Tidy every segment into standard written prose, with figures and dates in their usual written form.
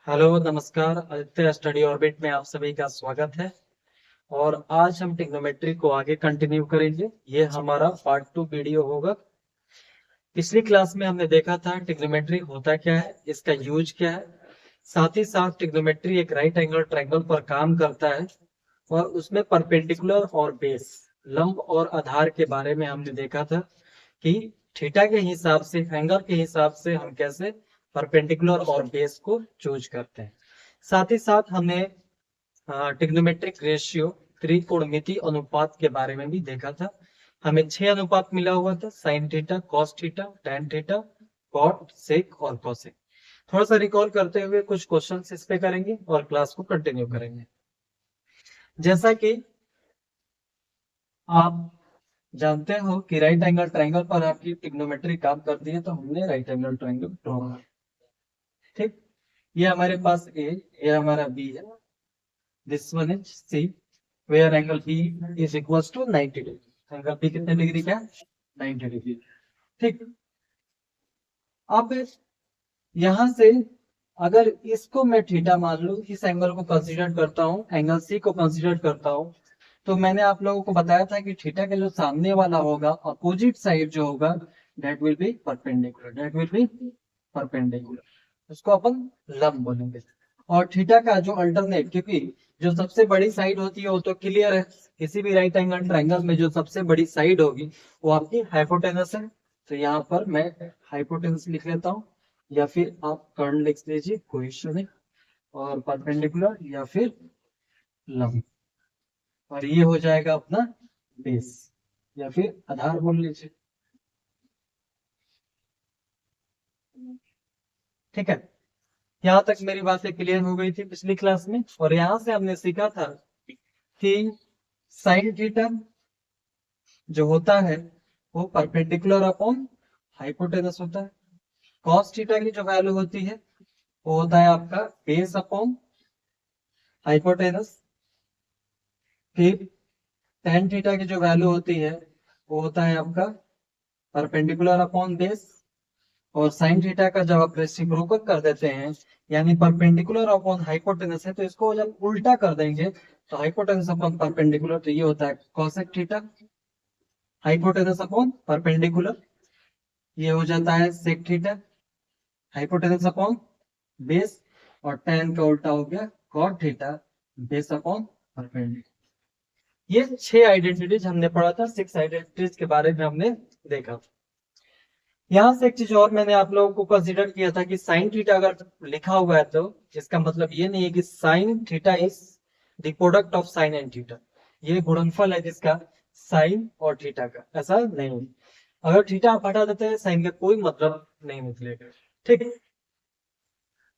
Hello नमस्कार। Aditya study orbit में आप सभी का स्वागत है। और आज हम ट्रिग्नोमेट्री को आगे कंटिन्यू करेंगे। ये हमारा पार्ट 2 वीडियो होगा। पिछली क्लास में हमने देखा था ट्रिग्नोमेट्री होता क्या है, इसका यूज क्या है, साथ ही साथ ट्रिग्नोमेट्री एक राइट एंगल ट्रायंगल पर काम करता है और उसमें परपेंडिकुलर और बेस, लंब और आधार के बारे में हमने देखा था कि थीटा के हिसाब से, एंगल के हिसाब से हम कैसे परपेंडिकुलर और बेस को चूज करते हैं। साथ ही साथ हमने ट्रिग्नोमेट्रिक रेशियो, त्रिकोणमिति अनुपात के बारे में भी देखा था। हमें 6 अनुपात मिला हुआ था, sine theta, cos theta, tan theta, cot, sec और कोसेक। थोड़ा सा रिकॉल करते हुए कुछ क्वेश्चन इस पे करेंगे और क्लास को कंटिन्यू करेंगे। जैसा कि आप जानते हो कि राइट एंगल ट्रायंगल पर आपकी ट्रिग्नोमेट्री काम करती है, तो हमने राइट एंगल ट्रायंगल ड्रॉ किया। ठीक, ये हमारे पास ए, ये हमारा बी है, this one is C, where angle B is equals to 90 degree. Angle B कितने डिग्री का है? 90 डिग्री। ठीक, अब यहां से अगर इसको मैं थीटा मान लूं, इस एंगल को कंसीडर करता हूं, एंगल सी को कंसीडर करता हूं, तो मैंने आप लोगों को बताया था कि थीटा के जो सामने वाला होगा, अपोजिट साइड जो होगा, that will B perpendicular, that will B perpendicular. उसको अपन लंब बोलेंगे। और थीटा का जो अल्टरनेट, क्योंकि जो सबसे बड़ी साइड होती है वो तो क्लियर है, किसी भी राइट एंगल ट्रायंगल में जो सबसे बड़ी साइड होगी वो आपकी हाइपोटेनस है। तो यहाँ पर मैं हाइपोटेनस लिख लेता हूँ, या फिर आप कर्ण लिख लीजिए, कोई इश्यू नहीं। और परपेंडिकुलर या फिर लंब, और ये हो जाएगा अपना बेस या फिर आधार बोल लीजिए। ठीक है, यहाँ तक मेरी बातें क्लियर हो गई थी पिछली क्लास में। और यहाँ से हमने सीखा था कि साइन थीटा जो होता है वो परपेंडिकुलर अपॉन हाइपोटेनस होता है। कॉस थीटा की जो वैल्यू होती है वो होता है आपका बेस अपॉन हाइपोटेनस। फिर tan थीटा की जो वैल्यू होती है वो होता है आपका परपेंडिकुलर अपॉन बेस। और साइन थीटा का जब आप रेसिप्रोकल कर देते हैं, यानी परपेंडिकुलर अपॉन हाइपोटेनस है, तो इसको जब उल्टा कर देंगे तो हाइपोटेनस अपॉन परपेंडिकुलर, तो ये होता है cosec theta. Hypotenuse upon perpendicular, ये हो जाता है sec theta. Hypotenuse upon base, और tan का उल्टा हो गया cot theta, base upon perpendicular. ये 6 आइडेंटिटीज हमने पढ़ा था, 6 आइडेंटिटीज के बारे में हमने देखा। यहां से एक चीज और मैंने आप लोगों को कंसीडर किया था कि साइन थीटा अगर लिखा हुआ है तो इसका मतलब ये नहीं है कि sine theta is the product of sine and theta. ये गुणनफल है जिसका साइन और थीटा का, ऐसा नहीं है। अगर थीटा आप हटा देते हैं, साइन का कोई मतलब नहीं निकलेगा। ठीक,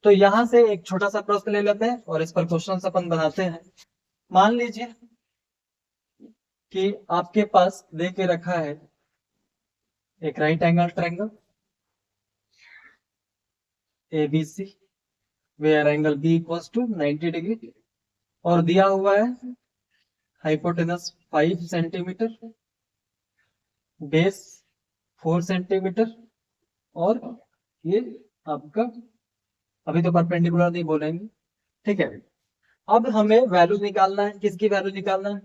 तो यहां से एक छोटा सा प्रश्न ले लेते हैं और इस पर क्वेश्चन अपन बनाते हैं। मान लीजिए कि आपके पास दे के रखा है एक right angle triangle ABC, where angle B equals to 90 degree, और दिया हुआ है हाइपोटेनस 5 सेंटीमीटर, बेस 4 सेंटीमीटर, और ये आपका, अभी तो परपेंडिकुलर नहीं बोलेंगे। ठीक है, अब हमें वैल्यू निकालना है, किसकी वैल्यू निकालना है?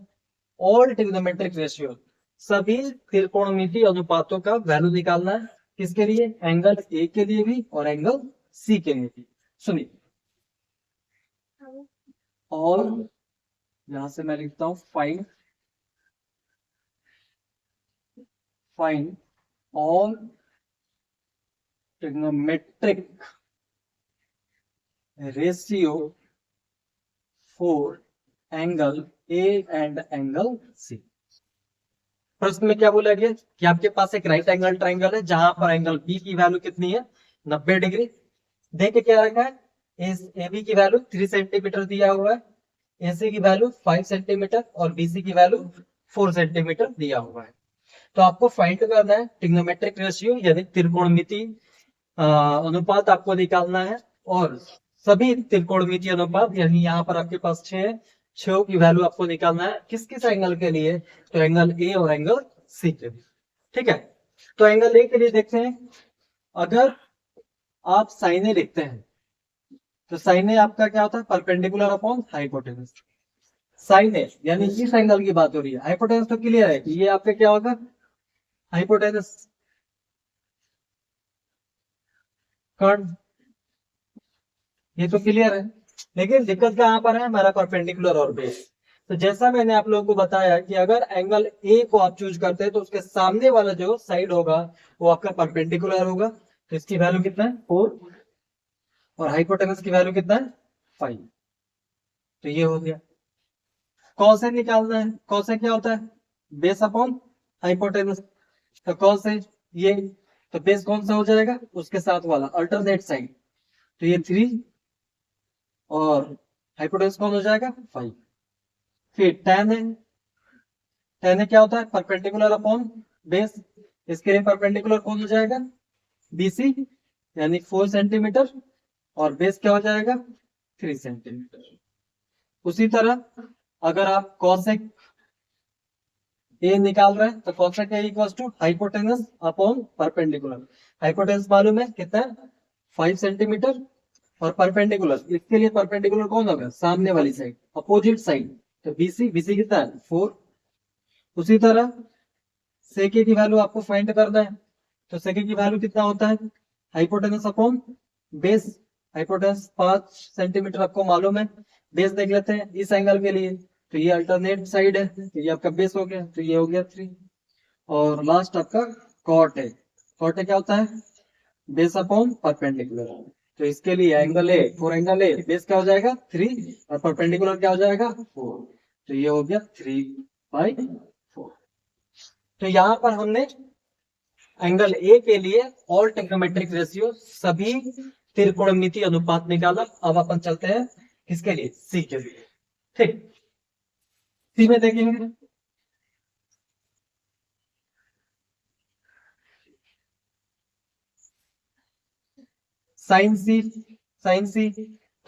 ऑल ट्रिग्नोमेट्रिक रेशियो, सभी त्रिकोणमिति अनुपातों का वैल्यू निकालना है। किसके लिए? एंगल ए के लिए भी और एंगल सी के लिए भी। सुनिए, और यहां से मैं लिखता हूं find all trigonometric ratio for angle A and angle C. प्रश्न में क्या बोला गया कि आपके पास एक राइट एंगल ट्रायंगल है जहां पर एंगल बी की वैल्यू कितनी है? 90 डिग्री। देख क्या रखा है, इस ए बी की वैल्यू 3 सेंटीमीटर दिया हुआ है, एसी की वैल्यू 5 सेंटीमीटर और बीसी की वैल्यू 4 सेंटीमीटर दिया हुआ है। तो आपको फाइंड करना है ट्रिग्नोमेट्रिक रेशियो, यानी त्रिकोणमिति अनुपात आपको निकालना है। और सभी त्रिकोणमिति अनुपात, यानी यहाँ पर आपके पास 6 है, 6 की वैल्यू आपको निकालना है किस किस एंगल के लिए? तो एंगल ए और एंगल सी के लिए। ठीक है, तो एंगल ए के लिए देखते हैं। अगर आप साइन ए लिखते हैं तो साइन ए आपका क्या होता है, परपेंडिकुलर अपॉन हाइपोटेनस। साइन ए यानी इस एंगल की बात हो रही है, हाइपोटेनस तो क्लियर है कि ये आपका क्या होगा, हाइपोटेनस कर्ण, ये तो क्लियर है। लेकिन दिक्कत कहाँ पर है, हमारा परपेंडिकुलर और बेस। तो जैसा मैंने आप लोगों को बताया कि अगर एंगल ए को आप चूज करते हैं तो उसके सामने वाला जो साइड होगा वो आपका परपेंडिकुलर होगा। तो इसकी वैल्यू कितना है, 4, और हाइपोटेनस की वैल्यू कितना है, 5। तो ये हो गया। कौन से निकालना है, कौन से क्या होता है, बेस अपॉन हाइपोटेनस। तो कौन से, ये, तो बेस कौन सा हो जाएगा, उसके साथ वाला अल्टरनेट साइड। तो ये 3, और हाइपोटेनस कौन हो जाएगा, 5। फिर tan है, tan है क्या होता है, परपेंडिकुलर अपॉन बेस। इसके लिए परपेंडिकुलर कौन हो जाएगा, BC, यानी 4 सेंटीमीटर, और बेस क्या हो जाएगा, 3 सेंटीमीटर। उसी तरह अगर आप cosec ए निकाल रहे हैं तो cosec A equal to hypotenuse upon perpendicular. Hypotenuse मालूम है कितना है, 5 सेंटीमीटर, और परपेंडिकुलर, इसके लिए परपेंडिकुलर कौन होगा, सामने वाली साइड, अपोजिट साइड। तो BC, BC कितना है, 4। उसी तरह सेके की वैल्यू आपको फाइंड करना है। तो सेके की वैल्यू कितना होता है, hypotenuse upon base. Hypotenuse 5 centimetre आपको मालूम है। बेस देख लेते हैं इस एंगल के लिए, तो ये अल्टरनेट साइड है, तो ये आपका बेस हो गया, तो ये हो गया 3। और लास्ट आपका कॉट है। कॉट है क्या होता है, बेस अपॉन परपेंडिकुलर। तो इसके लिए angle A, for angle A base क्या हो जाएगा, 3, और परपेंडिकुलर क्या हो जाएगा, 4। तो ये हो गया 3/4। तो यहाँ पर हमने एंगल ए के लिए ऑल ट्रिग्नोमेट्रिक रेशियो, सभी त्रिकोणमितीय अनुपात निकाला। अब अपन चलते हैं किसके लिए, सी के लिए। ठीक, सी में देखेंगे साइन सी, साइन सी।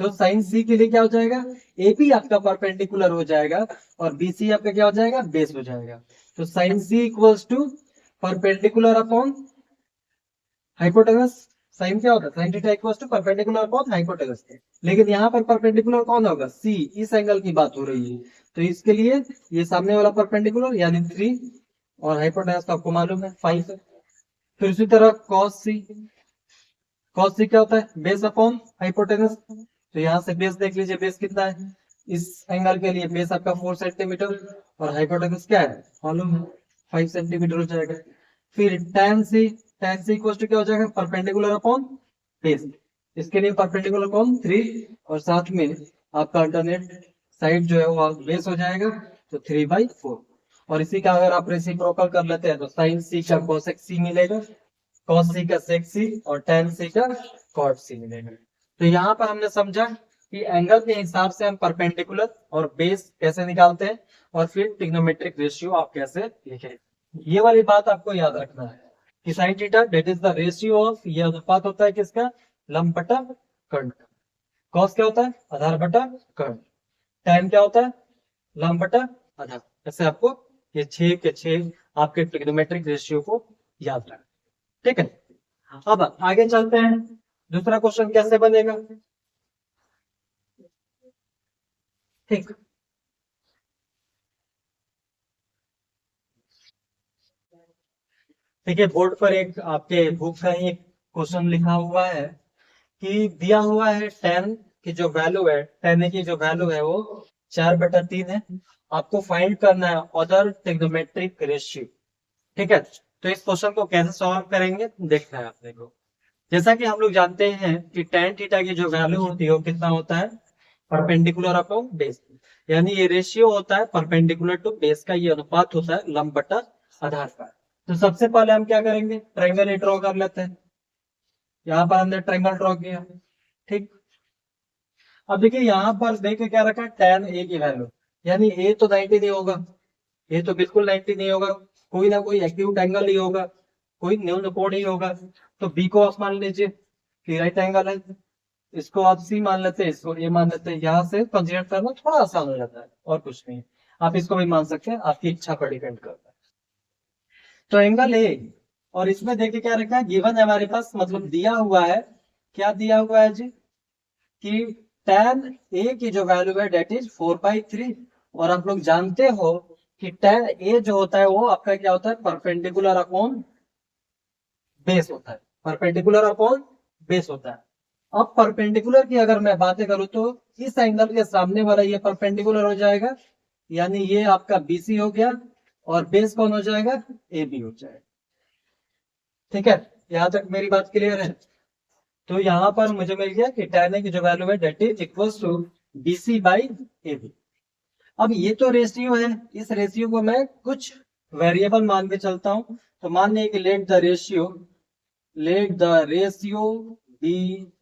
तो साइन सी के लिए क्या हो जाएगा, एपी आपका परपेंडिकुलर हो जाएगा, और बीसी आपका क्या हो जाएगा, बेस हो जाएगा। तो sine C equals to perpendicular upon hypotenuse. Sine क्या होता है, sine theta equals to perpendicular upon hypotenuse. लेकिन यहाँ पर परपेंडिकुलर कौन होगा, सी, इस एंगल की बात हो रही है। तो इसके लिए ये सामने वाला परपेंडिकुलर यानी 3, और हाइपोटेनस तो आपको मालूम है 5 है। फिर उसी तरह कॉस सी, कॉस सी क्या होता है, बेस अपॉन हाइपोटेनस। तो यहाँ से बेस देख लीजिए, बेस कितना है, इस एंगल के लिए बेस आपका 4 सेंटीमीटर, और हाइपोटेनस क्या है, मालूम है 5 सेंटीमीटर हो जाएगा। फिर tan C, tan C equal to क्या हो जाएगा, परपेंडिकुलर अपॉन बेस। इसके लिए परपेंडिकुलर कौन, 3, और साथ में आपका अल्टरनेट साइड जो है वो बेस हो जाएगा, तो 3/4। और इसी का अगर आप रेसिप्रोकल कर लेते हैं तो साइन सी का कोसेक सी मिलेगा, कॉस सी का सेक सी, और tan सी का कॉट सी मिलेगा। तो यहाँ पर हमने समझा कि एंगल के हिसाब से हम परपेंडिकुलर और बेस कैसे निकालते हैं, और फिर ट्रिग्नोमेट्रिक रेशियो आप कैसे लिखें। ये वाली बात आपको याद रखना है कि sine theta that is the ratio of, ये अनुपात होता है किसका, लंब बटा कर्ण। कॉस क्या होता है, आधार बटा कर्ण। tan क्या होता है, लंब बटा आधार। ऐसे आपको ये 6 के 6 आपके ट्रिग्नोमेट्रिक रेशियो को याद रखना। ठीक है, अब आगे चलते हैं, दूसरा क्वेश्चन कैसे बनेगा। ठीक, देखिए बोर्ड पर एक आपके बुक का ही एक क्वेश्चन लिखा हुआ है कि दिया हुआ है tan की जो वैल्यू है, tan a की जो वैल्यू है वो 4/3 है। आपको फाइंड करना है अदर ट्रिग्नोमेट्रिक रेशियो। ठीक है, तो इस क्वेश्चन को कैसे सॉल्व करेंगे देखना है अपने को। जैसा कि हम लोग जानते हैं कि tan थीटा की जो वैल्यू होती है वो कितना होता है, परपेंडिकुलर अपॉन बेस। यानी ये रेशियो होता है परपेंडिकुलर टू बेस का, ये अनुपात होता है लंब बटा आधार का। तो सबसे पहले हम क्या करेंगे, ट्रायंगल ड्रॉ कर लेते हैं। यहाँ पर हमने ट्रायंगल ड्रॉ किया। ठीक, अब देखिए यहाँ पर देख के क्या रखा है, tan a की वैल्यू, यानी a तो 90 नहीं होगा, ये तो बिल्कुल 90 नहीं होगा, कोई ना कोई एक्यूट एंगल ही होगा, कोई न्यून कोण ही होगा। तो b को आप मान लीजिए कि राइट एंगल है, इसको आप सी मान लेते हैं, इसको ए मान लेते हैं। यहाँ से कंसीडर करना थोड़ा आसान हो जाता है, और कुछ नहीं। आप इसको भी मान सकते हैं, आपकी इच्छा पर डिपेंड करता है। तो एंगल ए, और इसमें देखिए क्या रखा है, गिवन है हमारे पास, मतलब दिया हुआ है, क्या दिया हुआ है जी, कि tan a की जो वैल्यू है डेट इज 4/3, और आप लोग जानते हो कि tan a जो होता है वो आपका क्या होता है, परपेंडिकुलर अपॉन बेस होता है, परपेंडिकुलर अपॉन बेस होता है। अब परपेंडिकुलर की अगर मैं बातें करूं तो इस एंगल के सामने वाला ये परपेंडिकुलर हो जाएगा, यानी ये आपका बीसी हो गया, और बेस कौन हो जाएगा, ए बी हो जाएगा। ठीक है, यहां तक मेरी बात क्लियर है। तो यहां पर मुझे मिल गया कि tan a की जो वैल्यू है that is equals to BC by A B. अब ये तो रेशियो है, इस रेशियो को मैं कुछ वेरिएबल मान के चलता हूं। तो मान लिया कि लेट द रेशियो बी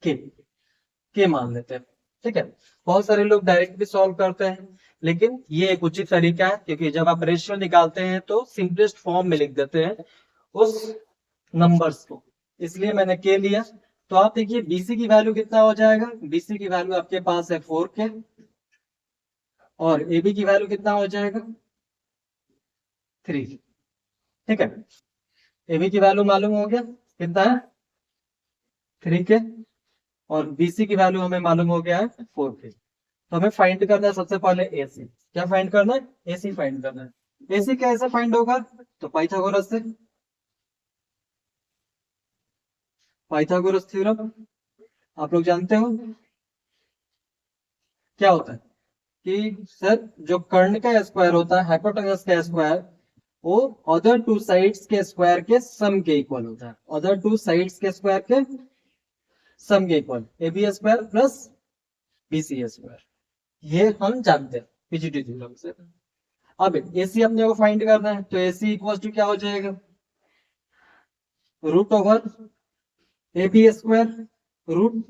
के मान लेते हैं। ठीक है, बहुत सारे लोग डायरेक्ट भी सॉल्व करते हैं, लेकिन ये एक उचित तरीका है, क्योंकि जब आप रेशियो निकालते हैं तो सिंपलेस्ट फॉर्म में लिख देते हैं उस नंबर्स को, इसलिए मैंने के लिया। तो आप देखिए बीसी की वैल्यू कितना हो जाएगा, बीसी की वैल्यू आपके पास है 4 के, और एबी की वैल्यू कितना हो जाएगा 3। ठीक है, एबी की वैल्यू मालूम हो गया कितना है 3 के, और बीसी की वैल्यू हमें मालूम हो गया है 4 के। तो हमें फाइंड करना है सबसे पहले एसी। क्या फाइंड करना है, एसी फाइंड करना है। एसी कैसे फाइंड होगा, तो पाइथागोरस से, पाइथागोरस थ्योरम आप लोग जानते हो क्या होता है, कि सर जो कर्ण का स्क्वायर होता है, हाइपोटेनस का स्क्वायर, वो अदर टू साइड्स के स्क्वायर के सम के इक्वल होता है, अदर टू साइड्स के स्क्वायर के सम के equal, A B square plus B C square, ये हम जानते हैं पीजीटी थ्योरम से। अब एसी अपने को फाइंड करना है, तो एसी इक्वल टू क्या हो जाएगा, root over A B square, root,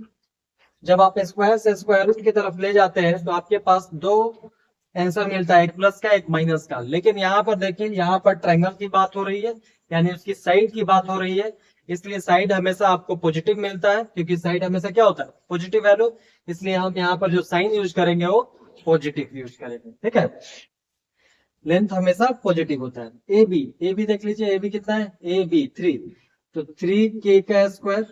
जब आप स्क्वायर से स्क्वायर रूट की तरफ ले जाते हैं तो आपके पास दो आंसर मिलता है, एक प्लस का एक माइनस का। लेकिन यहाँ पर देखिए, यहाँ पर ट्रायंगल की बात हो रही है, यानी उसकी साइड की बात हो रही है, इसलिए साइड हमेशा आपको पॉजिटिव मिलता है, क्योंकि साइड हमेशा क्या होता है, पॉजिटिव वैल्यू, इसलिए हम यहाँ पर जो साइन यूज करेंगे वो पॉजिटिव यूज करेंगे। ठीक है, लेंथ हमेशा पॉजिटिव होता है। ए बी देख लीजिए, ए बी कितना है, ए बी 3, तो 3 के का स्क्वायर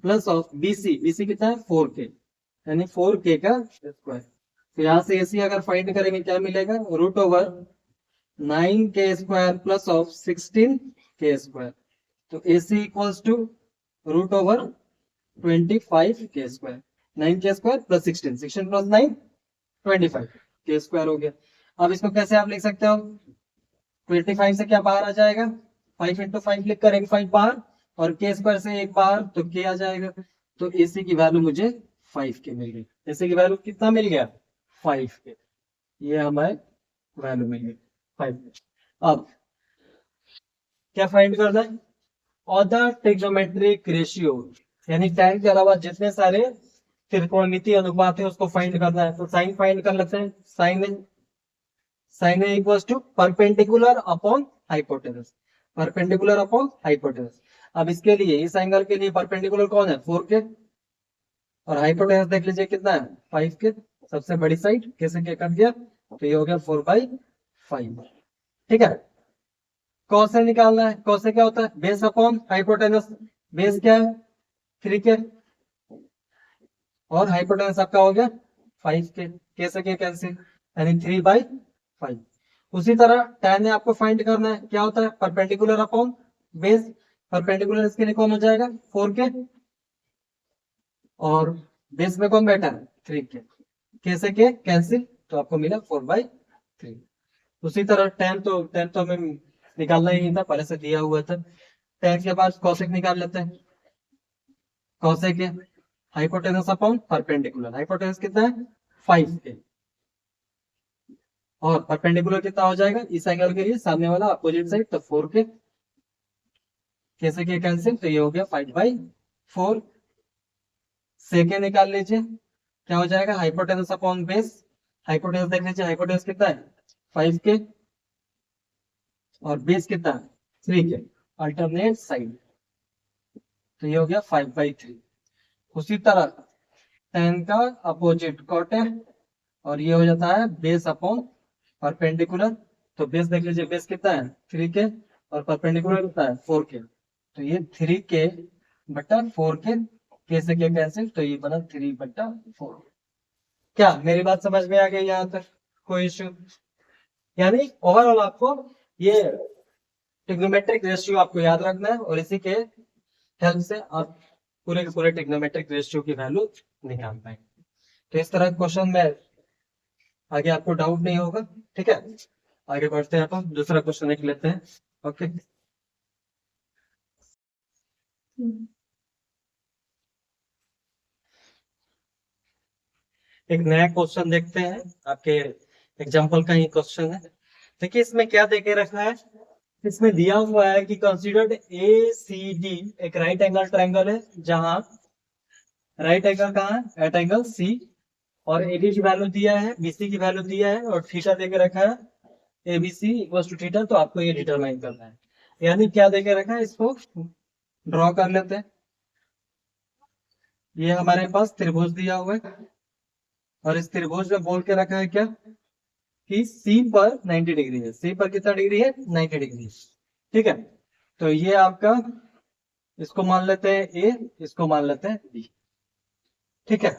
प्लस ऑफ बीसी कितना है 4 के, यानी 4 के का स्क्वायर। तो यहाँ से एसी अगर फाइंड करेंगे क्या मिलेगा, रूट ओवर 9 के स्क्वायर प्लस ऑफ 16 के स्क्वायर। तो AC equals to root over 25 के स्क्वायर, 9 के स्क्वायर प्लस 16 प्लस 9 25 के स्क्वायर हो गया। अब इसको कैसे आप लिख सकते हो, 25 से क्या बाहर आ जाएगा, 5 × 5 लिख करेंगे, 5 बाहर, और के स्क्वायर से एक बाहर, तो के आ जाएगा। तो एसी की वैल्यू मुझे 5 के मिल गई। एसी की वैल्यू कितना मिल गया, 5 के, ये हमारे वैल्यू मिल गई 5। अब क्या फाइंड करना है, ऑर्डर ट्रिग्नोमेट्रिक रेशियो, यानी tan के अलावा जितने सारे त्रिकोणमितीय अनुपात है उसको फाइंड करना है। तो साइन फाइंड कर लेते हैं, sine A equals to perpendicular upon hypotenuse, perpendicular upon hypotenuse. अब इसके लिए इस एंगल के लिए परपेंडिकुलर कौन है, 4 के, और हाइपोटेनस देख लीजिए कितना है 5 के, सबसे बड़ी साइड कैसे क्या कर दिया, तो ये हो गया 4/5। ठीक है, कौन से निकालना है, कौन से क्या होता है, बेस अपॉन हाइपोटेनस, बेस क्या है 3 के, और हाइपोटेनस आपका हो गया 5 के, कैसे क्या कैंसिल, यानी 3/5। उसी तरह tan है आपको फाइंड करना है, क्या होता है परपेंडिकुलर अपॉन बेस, परपेंडिकुलर इसके लिए कौन हो जाएगा 4 के, और बेस में कौन बैठा है 3 के, कैसे के कैंसिल, तो आपको मिला 4/3। उसी तरह tan तो हमें निकालना ही नहीं था, पहले से दिया हुआ था। tan के बाद cosec निकाल लेते हैं, cosec है हाइपोटेनस अपॉन परपेंडिकुलर, हाइपोटेनस कितना है 5 के, और परपेंडिकुलर कितना हो जाएगा इस एंगल के लिए सामने वाला अपोजिट साइड, तो 4 के, कैसे के कैंसिल, तो ये हो गया 5/4। सेकेंड निकाल लीजिए, क्या हो जाएगा हाइपोटेनस अपॉन बेस, हाइपोटेनस देख लीजिए, हाइपोटेनस कितना है 5 के, और बेस कितना है 3 के, अल्टरनेट साइड, तो ये हो गया 5/3। उसी तरह tan का अपोजिट cot है, और ये हो जाता है बेस अपॉन परपेंडिकुलर, तो बेस देख लीजिए, बेस कितना है 3 के, और परपेंडिकुलर कितना है 4 के, तो ये 3 के बटा 4 के के से के कैंसिल, तो ये बना 3/4। क्या मेरी बात समझ में आ गई यहाँ तक? कोई इश्यू? यानी ओवरऑल आपको ये ट्रिग्नोमेट्रिक रेशियो आपको याद रखना है और इसी के हेल्प से आप पूरे के पूरे ट्रिग्नोमेट्रिक रेशियो की वैल्यू निकाल पाएंगे। तो इस तरह क्वेश्चन में आगे आपको डाउट नहीं होगा। ठीक है, आगे बढ़ते हैं, अपन दूसरा क्वेश्चन लिख लेते हैं। ओके, एक नया क्वेश्चन देखते हैं। आपके एग्जाम्पल का ही क्वेश्चन है। देखिए इसमें क्या देके रखा है, इसमें दिया हुआ है कि कंसीडर्ड ए सी डी एक राइट एंगल ट्रायंगल है, जहां राइट एंगल कहाँ है, एट एंगल सी, और एडी की वैल्यू दिया है, बीसी की वैल्यू दिया है, और थीटा देके रखा है एबीसी इक्वल टू थीटा। तो आपको ये डिटरमाइन करना है। यानी क्या देके रखा है, इसको ड्रॉ कर लेते हैं। ये हमारे पास त्रिभुज दिया हुआ है और इस त्रिभुज में बोल के रखा है क्या कि सी पर 90 डिग्री है। सी पर कितना डिग्री है, 90 डिग्री। ठीक है, तो ये आपका, इसको मान लेते हैं ए, इसको मान लेते हैं बी। ठीक है,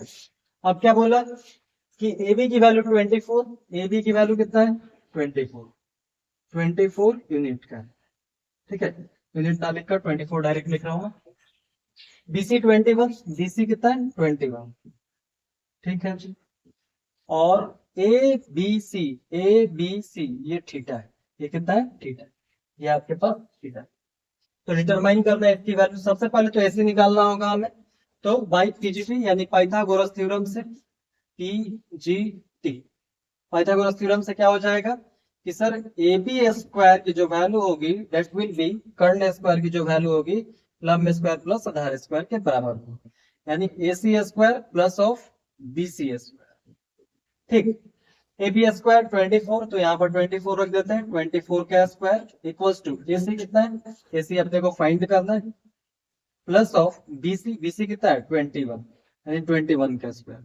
अब क्या बोला कि ए बी की वैल्यू 24, ए बी की वैल्यू कितना है 24 यूनिट का। ठीक है, यूनिट ना लिखकर 24 डायरेक्ट लिख रहा हूँ। बीसी 21, बीसी कितना है 21। ठीक है जी, और ए बी सी ये थीटा है, ये कितना है थीटा, ये आपके पास थीटा। तो डिटरमाइन करना है इसकी वैल्यू। सबसे पहले तो ऐसे निकालना होगा हमें, तो बाई पीजीटी यानी पाइथागोरस थ्योरम से, पीजीटी पाइथागोरस थ्योरम से क्या हो जाएगा कि सर ए बी स्क्वायर की जो वैल्यू होगी दैट विल बी कर्ण स्क्वायर की जो वैल्यू होगी लंब स्क्वायर प्लस आधार स्क्वायर के बराबर होगी, यानी A C square plus of B C square. ठीक, ए बी स्क्वायर 24, तो यहाँ पर 24 रख देते हैं। 24 का स्क्वायर इक्वल्स टू ए सी कितना है, ए सी अपने को फाइंड करना है, प्लस ऑफ बी सी कितना है 21, यानी 21 का स्क्वायर।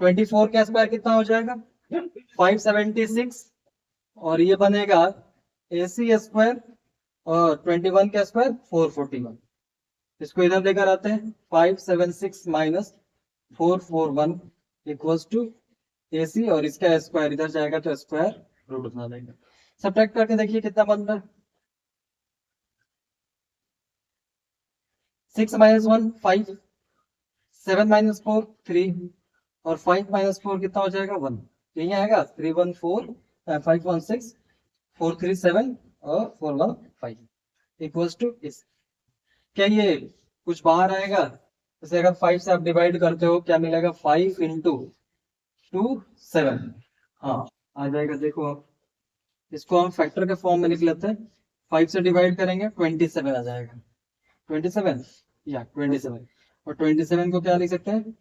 24 का स्क्वायर कितना हो जाएगा 576, और ये बनेगा ए सी स्क्वायर और 21 का स्क्वायर 441। इसको इधर लेकर आते हैं, 576 माइनस 441 इक्वल्स टू ए सी, और इसका स्क्वायर इधर जाएगा तो स्क्वायर रूट बना देगा। सब्ट्रैक्ट करके देखिए कितना बन रहा है, 6 माइनस 1 5, 7 माइनस 4 3, और 5 माइनस 4 कितना हो जाएगा 1। यही आएगा 314 516 437 और 415 इक्वल्स टू इस। क्या ये कुछ बाहर आएगा, जैसे अगर 5 से आप डिवाइड करते हो क्या मिलेगा 5 इंटू 2 7, हाँ आ जाएगा। देखो आप इसको हम फैक्टर के फॉर्म में लिख लेते हैं, 5 से डिवाइड करेंगे 27 आ जाएगा, 27 या 27, और 27 को क्या लिख सकते हैं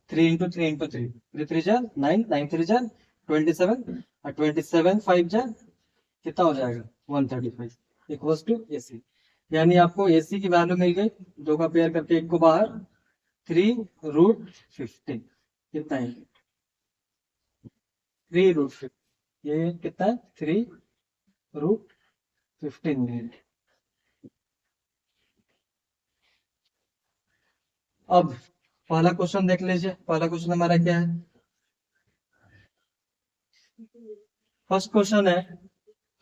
3 इंटू 3 इंटू 3, 3 3 जा 9, 9 3 जा 27, और 27 5 जा कितना हो जाएगा 135 इक्वल्स टू एसी। यानी आपको एसी की वैल्यू मिल गई, दो का पेयर करके एक को बाहर, 3√15 कितना है 3√15, ये कितना है 3√15 मिनट। अब पहला क्वेश्चन देख लीजिए, पहला क्वेश्चन हमारा क्या है। फर्स्ट क्वेश्चन है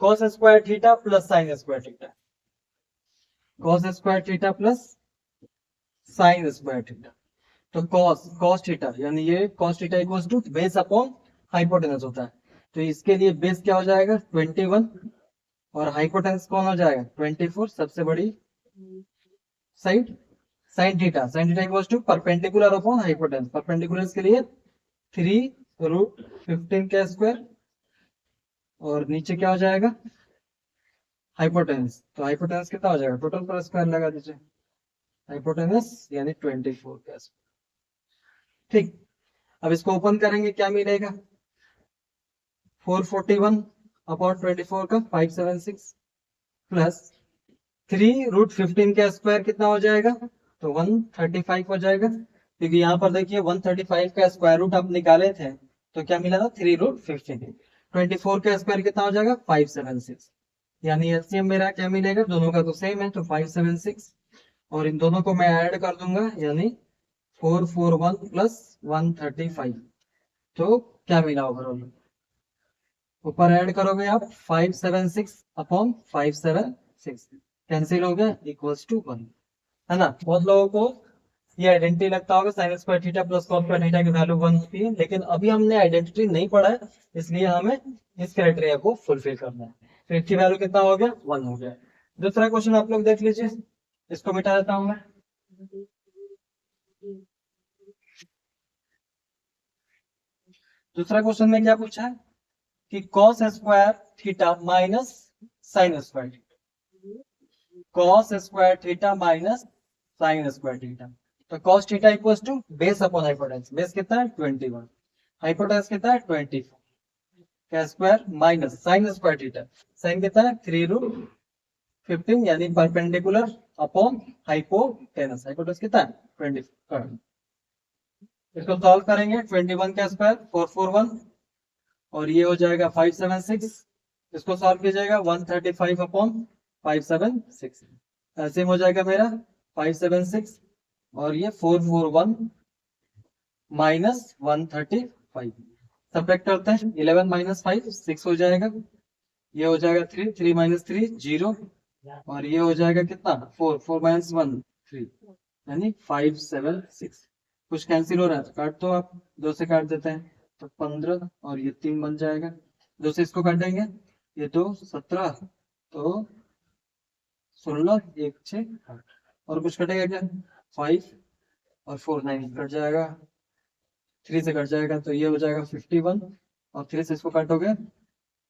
cos square theta plus sine square theta, cos square theta plus sine square theta. तो cos थीटा यानी ये cos theta equals to base upon hypotenuse होता है, तो इसके लिए बेस क्या हो जाएगा 21, और हाइपोटेनस कौन हो जाएगा 24, सबसे बड़ी side sine theta equals to perpendicular upon hypotenuse. Perpendicular के लिए 3√15 का स्क्वायर, और नीचे क्या हो जाएगा हाइपोटेनस, तो हाइपोटेनस कितना हो जाएगा टोटल पर स्क्वायर लगा दीजिए, हाइपोटेनस यानी 24 का स्क्वायर। ठीक, अब इसको ओपन करेंगे क्या मिलेगा 441 अपॉन 24 का 576 प्लस 3√15 का स्क्वायर कितना हो जाएगा तो 135 हो जाएगा, क्योंकि यहाँ पर देखिए 135 का स्क्वायर रूट आप निकाले थे तो क्या मिला था 3√15। 24 का स्क्वायर कितना हो जाएगा 576, यानी एलसीएम मेरा क्या मिलेगा, दोनों का तो सेम है तो 576 और इन दोनों को मैं ऐड कर दूंगा, यानी 441 प्लस 135। तो क्या मिला ओवरऑल, ऊपर ऐड करोगे आप 576 अपॉन 576, कैंसिल हो गया, इक्वल्स टू 1, है ना। बहुत लोगों को ये आइडेंटिटी लगता होगा, sign square theta plus cos square theta की वैल्यू 1 होती है, लेकिन अभी हमने आइडेंटिटी नहीं पढ़ा है, इसलिए हमें इस क्राइटेरिया को फुलफिल करना है। तो इसकी वैल्यू कितना हो गया, 1 हो गया। दूसरा क्वेश्चन आप लोग देख लीजिए, इसको मिटा देता हूं मैं। दूसरा क्वेश्चन में क्या पूछा है कि cos square theta minus sine square theta, cos square theta minus sine square theta. तो cos theta equals to base upon hypotenuse, base कितना है 21, हाइपोटेन्यूस कितना है 24 का square minus sine square theta, sine कितना है 3√15 यानी परपेंडिकुलर अपॉन हाइपोटेनस, हाइपोटेनस कितना है 24। इसको सॉल्व करेंगे, 21 का स्क्वायर 441 और ये हो जाएगा 576, इसको सॉल्व कीजिएगा 135 अपॉन 576, ऐसे हो जाएगा मेरा 576 और ये 441 माइनस 135, सब्ट्रैक्ट करते हैं, 11 माइनस 5 6 हो जाएगा, ये हो जाएगा 3, 3 माइनस 3 0 और ये हो जाएगा कितना 4, 4 माइनस 1 3 यानी 576। कुछ कैंसिल हो रहा है तो काट दो आप, 2 से काट देते हैं तो 15 और ये 3 बन जाएगा, 2 से इसको काटेंगे, ये 2 17 तो 16 1 6 8 और कुछ कटेगा क्या 5 और 4 9 कट जाएगा, 3 से कट जाएगा तो ये हो जाएगा 51 और 3 से इसको काटोगे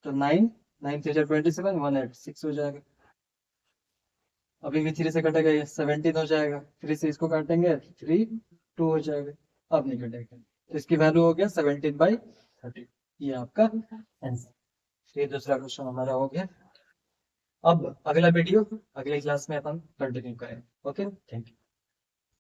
तो 9 9 3 27 186 हो जाएगा। अभी भी 3 से कटेगा ये 17 हो जाएगा, 3 से इसको काटेंगे 3 2 हो जाएगा, अब नहीं कटेगा तो इसकी वैल्यू हो गया 17/30, ये आपका आंसर। ये दूसरा क्वेश्चन हमारा हो गया। अब अगला वीडियो अगली क्लास में अपन कंटिन्यू करें। Okay, thank you.